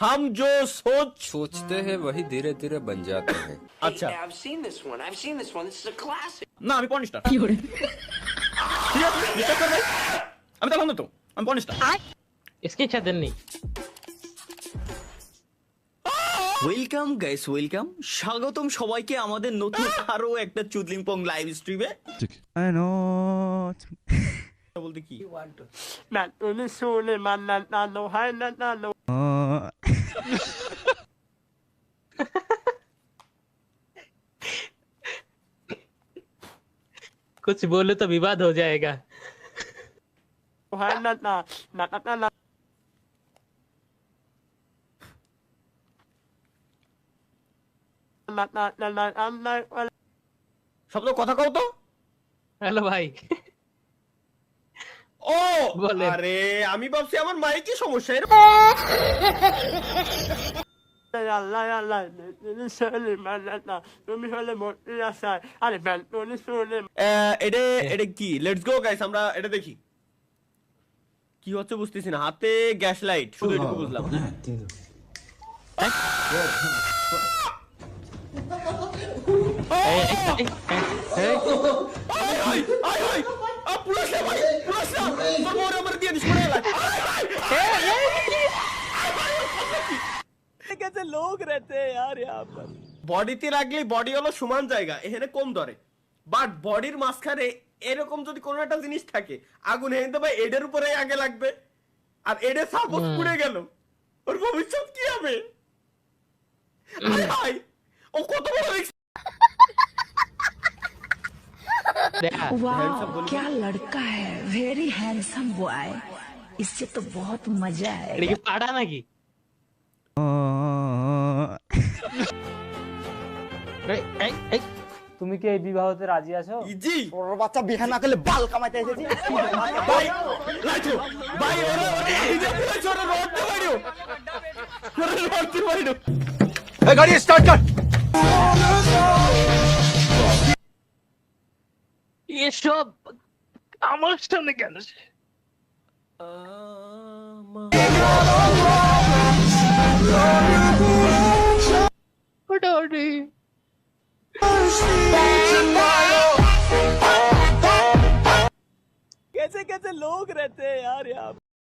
हम जो सोचते हैं वही धीरे धीरे बन जाते हैं। अच्छा I've seen this one. I've seen this one. This is a classic. না আমি পর্ন স্টার ঠিক আছে বিশ্বাস কর ভাই আমি তখন তো আমি পর্ন স্টার इसकी चादर नहीं। ওয়েলকাম গাইস ওয়েলকাম স্বাগতম সবাইকে আমাদের নতুন আরো একটা চুদলিংপং লাইভ স্ট্রিমে I know. বলতে কি कुछ बोले तो विवाद हो जाएगा। শব্দ কথা কও তো हेलो भाई। ও বলেন। আরে আমি ভাবছি আমার মাইকে সমস্যা এটা এটা কি লেটস গো গাইস আমরা এটা দেখি কি হচ্ছে বুঝতেছি না হাতে গ্যাস লাইট শুধু এটুকু বুঝলাম कैसे लोग रहते हैं यार यहाँ पर বডিতে রাখলে বডি হলো সমান জায়গা এখানে কম ধরে বাট বডির মাঝখানে এরকম যদি কোনো একটা জিনিস থাকে আগুন হেনতে ভাই এডের উপরে আগে লাগবে আর এডে সাপোজ পুড়ে গেল ওর ভবিষ্যৎ কি হবে আরে ভাই ও কত বড় वाह क्या लड़का है वेरी हैंडसम बॉय इससे तो बहुत मजा है এটা কি পাড়া নাকি? তুমি কি এই বিবাহতে রাজি আছো? জি ওর বাচ্চা বিয়ে না করলে বাল কামাইতে এসেছি। ভাই লাইছো ভাই ওরে ইদে পুরো ছোট রোডতে বাইরো ওরে রোডতে বাইরো এই গাড়ি স্টার্ট কর এসব আমার সামনে কেন? ওটাওটি कैसे कैसे लोग रहते हैं यार यहाँ